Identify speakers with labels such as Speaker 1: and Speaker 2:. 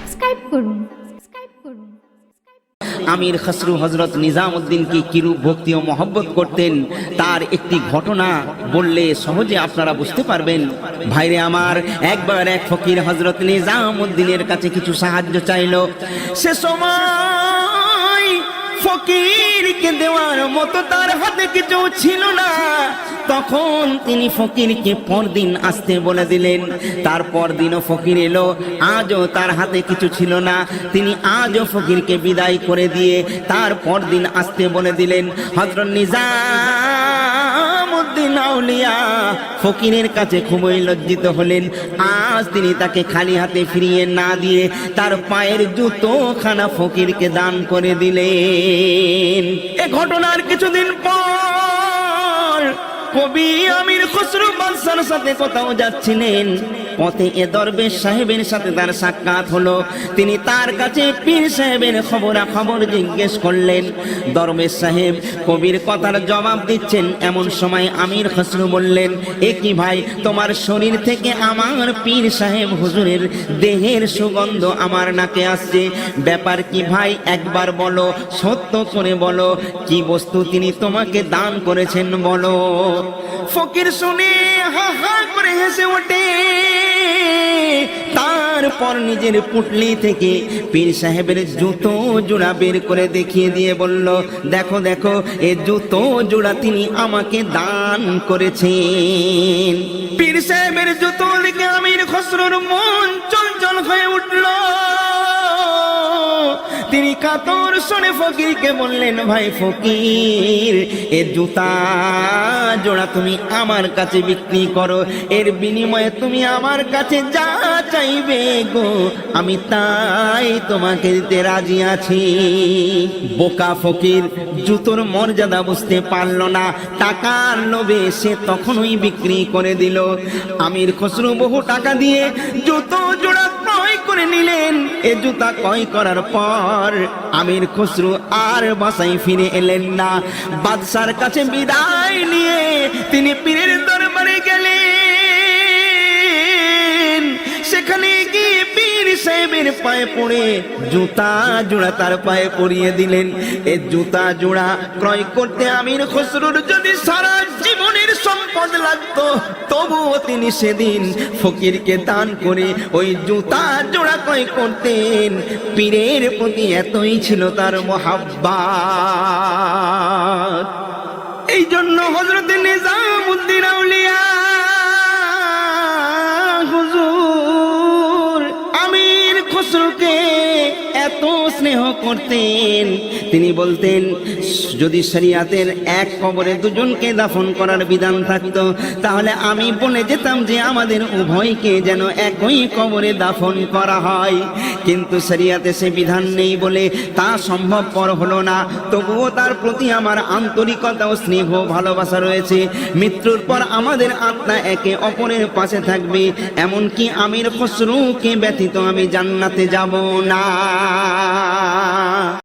Speaker 1: Subscribe করুন।
Speaker 2: আমির খসরু হযরত নিজামউদ্দিনকে কিরূপ ভক্তি ও মহব্বত করতেন তার একটি ঘটনা বললে সহজে আপনারা বুঝতে পারবেন। ভাইরে আমার, একবার এক ফকির হযরত নিজামউদ্দিনের কাছে কিছু সাহায্য চাইলো। সে সময় ফকিরকে দেওয়ার মতো তার হাতে কিছু ছিল না। তখন তিনি ফকিরকে পরদিন আসতে বলে দিলেন। তারপর দিনও ফকির এলো, আজও তার হাতে কিছু ছিল না। তিনি আজও ফকিরকে বিদায় করে দিয়ে তারপর দিন আসতে বলে দিলেন। হযরত নিজামউদ্দিন আউলিয়া ফকিরের কাছে খুবই লজ্জিত হলেন। আজ তিনি তাকে খালি হাতে ফিরিয়ে না দিয়ে তার পায়ের জুতোখানা ফকিরকে দান করে দিলেন। এ ঘটনার কিছুদিন পর কবি আমির খসরু বাদশার সাথে কোথাও যাচ্ছিলেন। পথে এ দরবেশ সাহেবের সাথে তার সাক্ষাৎ হলো। তিনি তার কাছে পীর সাহেবের খবরাখবর জিজ্ঞেস করলেন। দরবেশ সাহেব কবির কথার জবাব দিচ্ছেন, এমন সময় আমির খসরু বললেন, এ কি ভাই, তোমার শরীর থেকে আমার পীর সাহেব হুজুরের দেহের সুগন্ধ আমার নাকে আসছে। ব্যাপার কি ভাই, একবার বলো, সত্য করে বলো, কি বস্তু তিনি তোমাকে দান করেছেন বলো। ফকির শুনে হা হা করে হেসে ওঠে। তারপর নিজের পুটলি থেকে পীর সাহেবের জুতো জোড়া বের করে দেখিয়ে দিয়ে বলল, দেখো দেখো, এই জুতো জোড়া তিনি আমাকে দান করেছেন। পীর সাহেবের জুতো দেখে আমির খসরুর মন চঞ্চল হয়ে উঠল। তিনি কাতর শুনে ফকিরকে বললেন, ভাই ফকির, এর জুতা জোড়া তুমি আমার কাছে বিক্রি করো, এর বিনিময়ে তুমি আমার কাছে যা চাইবে গো আমি তাই তোমাকে দিতে রাজি আছি। বোকা ফকির জুতোর মর্যাদা বুঝতে পারল না। টাকার লোভে সে তখনই বিক্রি করে দিল। আমির খসরু বহু টাকা দিয়ে জুতো জোড়া ক্রয় করে নিলেন। এ জুতা ক্রয় করার পর আমির খসরু আর বাসায় ফিরে এলেন না। বাদশার কাছে বিদায় নিয়ে তিনি পীরের দরবারে গেলেন। সেখানে গিয়ে পীর সাহেবের পায়ে পড়ে জুতা জোড়া তার পায়ে পরিয়ে দিলেন। এই জুতা জোড়া ক্রয় করতে আমির খসরুর যদি সারা জীবনের সম্পদ লাগতো, তবুও তিনি সেদিন ফকিরকে দান করে ওই জুতা জোড়া ক্রয় করতেন। পীরের প্রতি এতই ছিল তার মহাব্বত। এই জন্য হযরত নিজামউদ্দিন আউলিয়া হুজুর আমির খসরুকে এত স্নেহ করতেন। তিনি বলতেন, যদি শরিয়াতের এক কবরে দুজনকে দাফন করার বিধান থাকতো, তাহলে আমি বলে যেতাম যে আমাদের উভয়কে যেন একই কবরে দাফন করা হয়। কিন্তু শরিয়াতে সে বিধান নেই বলে তা সম্ভবপর হলো না। তবুও তার প্রতি আমার আন্তরিকতা ও স্নেহ ভালোবাসা রয়েছে। মৃত্যুর পর আমাদের আত্মা একে অপরের পাশে থাকবে, এমনকি আমির খসরুকে ব্যতীত আমি জান্নাতে যাব না।